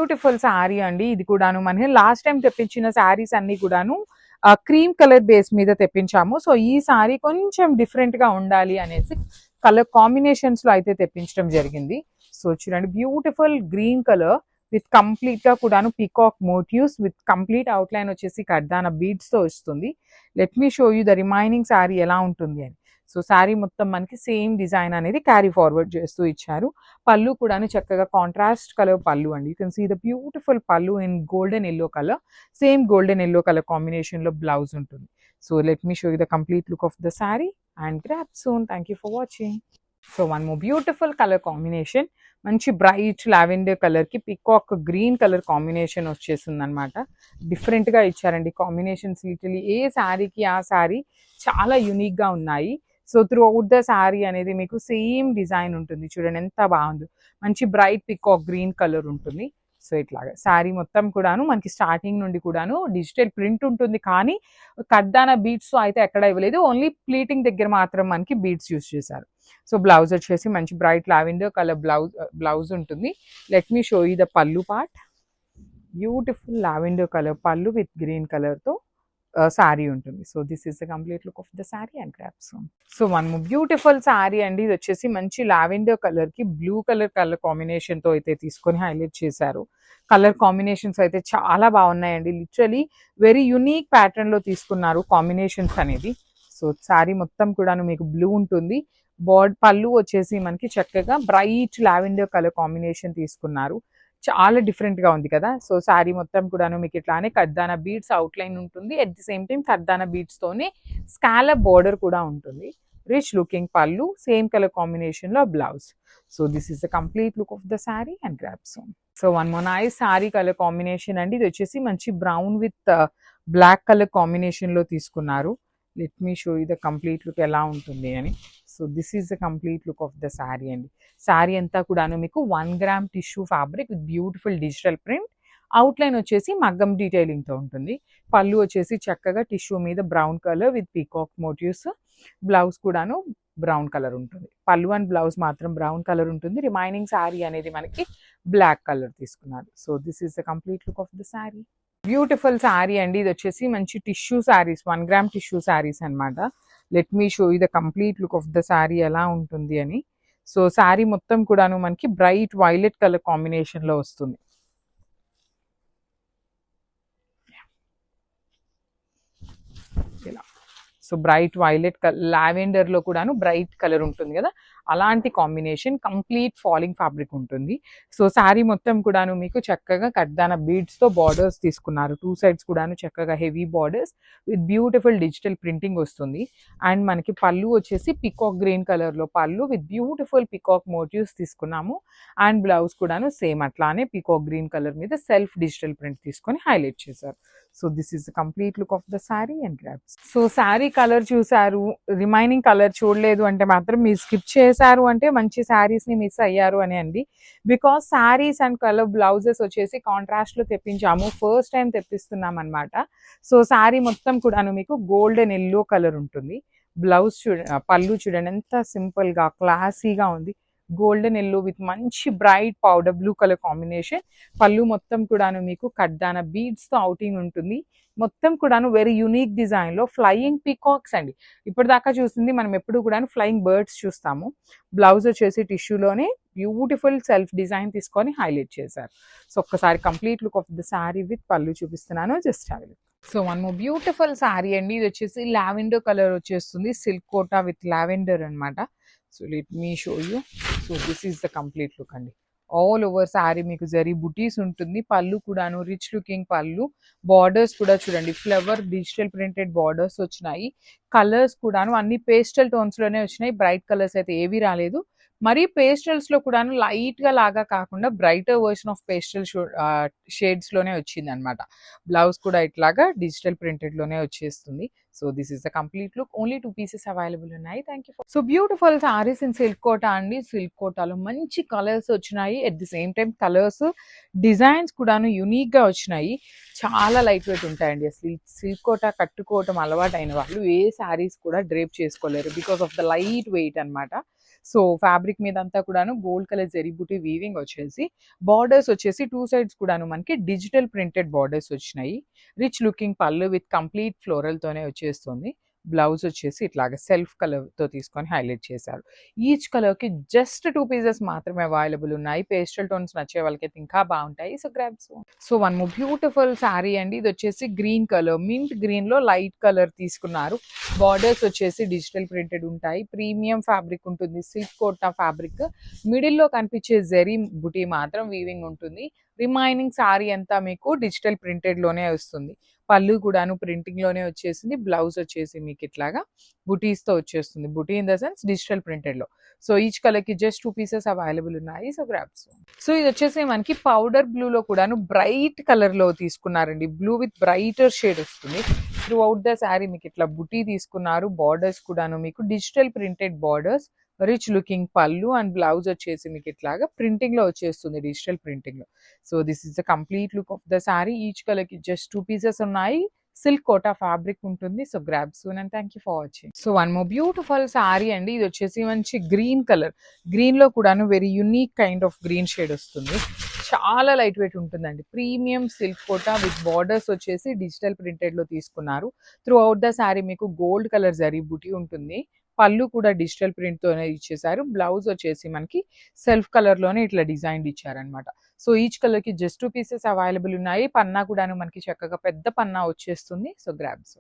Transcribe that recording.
Beautiful sari అండి. ఇది కూడాను మనం లాస్ట్ టైం తెప్పించిన శారీస్ అన్ని కూడాను క్రీమ్ కలర్ బేస్ మీద తెప్పించాము. సో ఈ శారీ కొంచెం డిఫరెంట్ గా ఉండాలి అనేసి కలర్ కాంబినేషన్స్ లో అయితే తెప్పించడం జరిగింది. సో చూడండి, beautiful green colour with complete గా కూడాను peacock motifs with complete outline వచ్చేసి కడ్దాన బీడ్స్ తో వస్తుంది. Let me show you the remaining sari ఎలా ఉంటుంది అని. సో శారీ మొత్తం మనకి సేమ్ డిజైన్ అనేది క్యారీ ఫార్వర్డ్ చేస్తూ ఇచ్చారు. పళ్ళు కూడాను చక్కగా కాంట్రాస్ట్ కలర్ పళ్ళు అండి. You can see the beautiful pallu in golden yellow colour. Same golden yellow colour combination లో బ్లౌజ్ ఉంటుంది. So let me show you the complete look of the sari and grab soon. Thank you for watching. So one more beautiful colour combination, మంచి bright lavender colour కి peacock green colour combination వచ్చేసింది అనమాట. Different గా ఇచ్చారండి combinations. Literally ఏ శారీకి ఆ శారీ చాలా unique గా ఉన్నాయి. So through out the sari అనేది మీకు సేమ్ డిజైన్ ఉంటుంది. చూడండి ఎంత బాగుంది, మంచి బ్రైట్ పికాక్ గ్రీన్ కలర్ ఉంటుంది. సో ఇట్లాగా శారీ మొత్తం కూడాను మనకి స్టార్టింగ్ నుండి కూడాను డిజిటల్ ప్రింట్ ఉంటుంది, కానీ కడ్దాన బీడ్స్ అయితే ఎక్కడ ఇవ్వలేదు. ఓన్లీ ప్లీటింగ్ దగ్గర మాత్రం మనకి బీడ్స్ యూస్ చేశారు. సో బ్లౌజ్ వచ్చేసి మంచి బ్రైట్ లావెండర్ కలర్ బ్లౌజ్ ఉంటుంది. Let me show you the పళ్ళు పార్ట్. బ్యూటిఫుల్ లావెండర్ కలర్ పళ్ళు విత్ గ్రీన్ కలర్ తో శారీ ఉంటుంది. So this is the complete look of the sari and grab soon. So one beautiful sari అండి. ఇది వచ్చేసి మంచి లావెండర్ కలర్ కి బ్లూ కలర్ కాంబినేషన్ తో అయితే తీసుకొని హైలైట్ చేశారు. కలర్ కాంబినేషన్స్ అయితే చాలా బాగున్నాయండి. లిటరలీ వెరీ యునిక్ ప్యాటర్న్ లో తీసుకున్నారు కాంబినేషన్స్ అనేది. సో శారీ మొత్తం కూడాను మీకు బ్లూ ఉంటుంది. పళ్ళు వచ్చేసి మనకి చక్కగా బ్రైట్ లావెండర్ కలర్ కాంబినేషన్ తీసుకున్నారు. చాలా డిఫరెంట్ గా ఉంది కదా. సో శారీ మొత్తం కూడాను మీకు ఇట్లానే కడ్దాన బీడ్స్ అవుట్లైన్ ఉంటుంది. అట్ ది సేమ్ టైం కడ్దాన బీడ్స్ తోనే స్కాలప్ బోర్డర్ కూడా ఉంటుంది. Rich looking pallu, same colour combination లో blouse. So this is the complete look of the sari and grab soon. So one more nice sari colour combination అండి. ఇది వచ్చేసి మంచి brown with black colour combination లో తీసుకున్నారు. Let me show you the complete look ఎలా ఉంటుంది అని. So this is the complete look of the sari అండి. శారీ అంతా కూడాను మీకు 1 gram tissue fabric with beautiful digital print. Outline వచ్చేసి మగ్గం డీటెయిలింగ్ తో ఉంటుంది. పళ్ళు వచ్చేసి చక్కగా టిష్యూ మీద brown colour with peacock motifs. Blouse కూడాను బ్రౌన్ కలర్ ఉంటుంది. పళ్ళు అండ్ బ్లౌజ్ మాత్రం బ్రౌన్ కలర్ ఉంటుంది. రిమైనింగ్ శారీ అనేది మనకి బ్లాక్ కలర్ తీసుకున్నారు. So this is the complete look of the sari. Beautiful sari అండి. ఇది వచ్చేసి మంచి tissue saris, 1 gram tissue saris అనమాట. Let me show you the complete look of the sari ఎలా ఉంటుంది అని. సో శారీ మొత్తం కూడాను మనకి బ్రైట్ వైలెట్ కలర్ కాంబినేషన్ లో వస్తుంది. ఇలా సో బ్రైట్ వైలెట్ లావెండర్ లో కూడాను బ్రైట్ కలర్ ఉంటుంది కదా, అలాంటి కాంబినేషన్. కంప్లీట్ ఫాలింగ్ ఫ్యాబ్రిక్ ఉంటుంది. సో శారీ మొత్తం కూడాను మీకు చక్కగా కడ్దాన బీడ్స్ తో బార్డర్స్ తీసుకున్నారు. 2 సైడ్స్ కూడాను చక్కగా heavy borders with beautiful digital printing వస్తుంది. అండ్ మనకి పళ్ళు వచ్చేసి పికాక్ గ్రీన్ కలర్ లో పళ్ళు విత్ బ్యూటిఫుల్ పికాక్ మోటివ్స్ తీసుకున్నాము. అండ్ బ్లౌజ్ కూడాను సేమ్ అట్లానే పికాక్ గ్రీన్ కలర్ మీద సెల్ఫ్ డిజిటల్ ప్రింట్ తీసుకొని హైలైట్ చేశారు. So this is the complete look of the sari and grabs. So sari colour చూసారు, రిమైనింగ్ కలర్ చూడలేదు అంటే మాత్రం మీరు స్కిప్ చేశారు అంటే మంచి శారీస్ ని మిస్ అయ్యారు అని అండి. Because saris and colour blouses వచ్చేసి కాంట్రాస్ట్ లో తెప్పించాము, ఫస్ట్ టైం తెప్పిస్తున్నాం అనమాట. సో శారీ మొత్తం కూడాను మీకు గోల్డెన్ ఎల్లో కలర్ ఉంటుంది. బ్లౌజ్ పళ్ళు చూడండి ఎంత సింపుల్ గా క్లాసీగా ఉంది. గోల్డెన్ ఎల్లో విత్ మంచి bright powder blue colour combination. పళ్ళు మొత్తం కూడాను మీకు కడ్దాన బీడ్స్ తో అవుటింగ్ ఉంటుంది. మొత్తం కూడాను వెరీ యూనిక్ డిజైన్ లో ఫ్లయింగ్ పీకాక్స్ అండి. ఇప్పటిదాకా చూసింది మనం ఎప్పుడు కూడా ఫ్లయింగ్ బర్డ్స్ చూస్తాము. బ్లౌజ్ వచ్చేసి టిష్యూలోనే బ్యూటిఫుల్ సెల్ఫ్ డిజైన్ తీసుకొని హైలైట్ చేశారు. సో ఒక్కసారి complete look of the sari with పళ్ళు చూపిస్తున్నాను, just have a look. So one more beautiful sari అండి. ఇది వచ్చేసి లావెండర్ కలర్ వచ్చేస్తుంది, సిల్క్ కోటా విత్ లావెండర్ అనమాట. So let me show you. So this is the complete look అండి. ఆల్ ఓవర్ శారీ మీకు జరీ బుటీస్ ఉంటుంది. పళ్ళు కూడాను రిచ్ లుకింగ్ పళ్ళు. బార్డర్స్ కూడా చూడండి ఫ్లవర్ డిజిటల్ ప్రింటెడ్ బార్డర్స్ వచ్చినాయి. కలర్స్ కూడాను అన్ని పేస్టల్ టోన్స్ లోనే వచ్చినాయి. బ్రైట్ కలర్స్ అయితే ఏవి రాలేదు. మరీ పేస్టల్స్ లో కూడాను లైట్ గా లాగా కాకుండా brighter version of pastel shades లోనే వచ్చింది అనమాట. బ్లౌజ్ కూడా ఇట్లాగా డిజిటల్ ప్రింటెడ్ లోనే వచ్చేస్తుంది. So this is the complete look. Only 2 pieces available ఉన్నాయి. Thank you. So beautiful saris in silk Kota అండి. సిల్క్ కోటాలో మంచి కలర్స్ వచ్చినాయి. At the same time colours designs కూడాను యూనిక్ గా వచ్చినాయి. చాలా లైట్ వెయిట్ ఉంటాయండి. అసలు సిల్క్ కోటా కట్టుకోవటం అలవాటు అయిన వాళ్ళు ఏ శారీస్ కూడా డ్రేప్ చేసుకోలేరు because of the light weight అనమాట. సో ఫ్యాబ్రిక్ మీద అంతా కూడాను గోల్డ్ కలర్ జరీ బూటీ వీవింగ్ వచ్చేసి, బార్డర్స్ వచ్చేసి 2 సైడ్స్ కూడాను మనకి డిజిటల్ ప్రింటెడ్ బార్డర్స్ వచ్చినాయి. రిచ్ లుకింగ్ పళ్ళు విత్ కంప్లీట్ ఫ్లోరల్ తోనే వచ్చేస్తుంది. బ్లౌజ్ వచ్చేసి ఇట్లాగా సెల్ఫ్ కలర్ తో తీసుకొని హైలైట్ చేశారు. ఈచ్ కలర్ కి జస్ట్ 2 పీసెస్ మాత్రమే అవైలబుల్ ఉన్నాయి. పేస్టల్ టోన్స్ నచ్చే వాళ్ళకైతే ఇంకా బాగుంటాయి. So grabs. So one more beautiful sari అండి. ఇది వచ్చేసి గ్రీన్ కలర్, మింట్ గ్రీన్ లో లైట్ కలర్ తీసుకున్నారు. బార్డర్స్ వచ్చేసి డిజిటల్ ప్రింటెడ్ ఉంటాయి. ప్రీమియం ఫ్యాబ్రిక్ ఉంటుంది, సిల్క్ కోటా ఫ్యాబ్రిక్. మిడిల్ లో కనిపించే జెరీ బుటీ మాత్రం వీవింగ్ ఉంటుంది. రిమైనింగ్ శారీ అంతా మీకు డిజిటల్ ప్రింటెడ్ లోనే వస్తుంది. పళ్ళు కూడాను ప్రింటింగ్ లోనే వచ్చేసింది. బ్లౌజ్ వచ్చేసి మీకు ఇట్లాగా బుటీస్ తో వచ్చేస్తుంది. బుటీ in the sense digital printed లో. సో ఈచ్ కలర్ కి జస్ట్ 2 పీసెస్ అవైలబుల్ ఉన్నాయి. So grabs. సో ఇది వచ్చేసి మనకి పౌడర్ బ్లూ లో కూడాను బ్రైట్ కలర్ లో తీసుకున్నారండి. బ్లూ విత్ బ్రైటర్ షేడ్ వస్తుంది. త్రూ అవుట్ ద శారీ మీకు ఇట్లా బుటీ తీసుకున్నారు. బార్డర్స్ కూడాను మీకు digital printed borders, rich looking పళ్ళు అండ్ బ్లౌజ్ వచ్చేసి మీకు ఇట్లాగా ప్రింటింగ్ లో వచ్చేస్తుంది, డిజిటల్ ప్రింటింగ్ లో. So this is the complete look of the sari. Each colour కి జస్ట్ 2 పీసెస్ ఉన్నాయి. సిల్క్ కోటా ఫ్యాబ్రిక్ ఉంటుంది. So grab soon and thank you for watching. So one more beautiful sari అండి. ఇది వచ్చేసి మంచి గ్రీన్ కలర్, గ్రీన్ లో కూడాను very unique kind of green shade వస్తుంది. చాలా లైట్ వెయిట్ ఉంటుందండి. Premium silk Kota with borders వచ్చేసి డిజిటల్ ప్రింటెడ్ లో తీసుకున్నారు. త్రూ అవుట్ ద శారీ మీకు గోల్డ్ కలర్ జరీ బుటీ ఉంటుంది. పళ్ళు కూడా డిజిటల్ ప్రింట్ తోనే ఇచ్చేసారు. బ్లౌజ్ వచ్చేసి మనకి సెల్ఫ్ కలర్ లోనే ఇట్లా డిజైన్ ఇచ్చారనమాట. సో ఈచ్ కలర్ కి జస్ట్ 2 పీసెస్ అవైలబుల్ ఉన్నాయి. పన్నా కూడాను మనకి చక్కగా పెద్ద పన్నా వచ్చేస్తుంది. So grabs.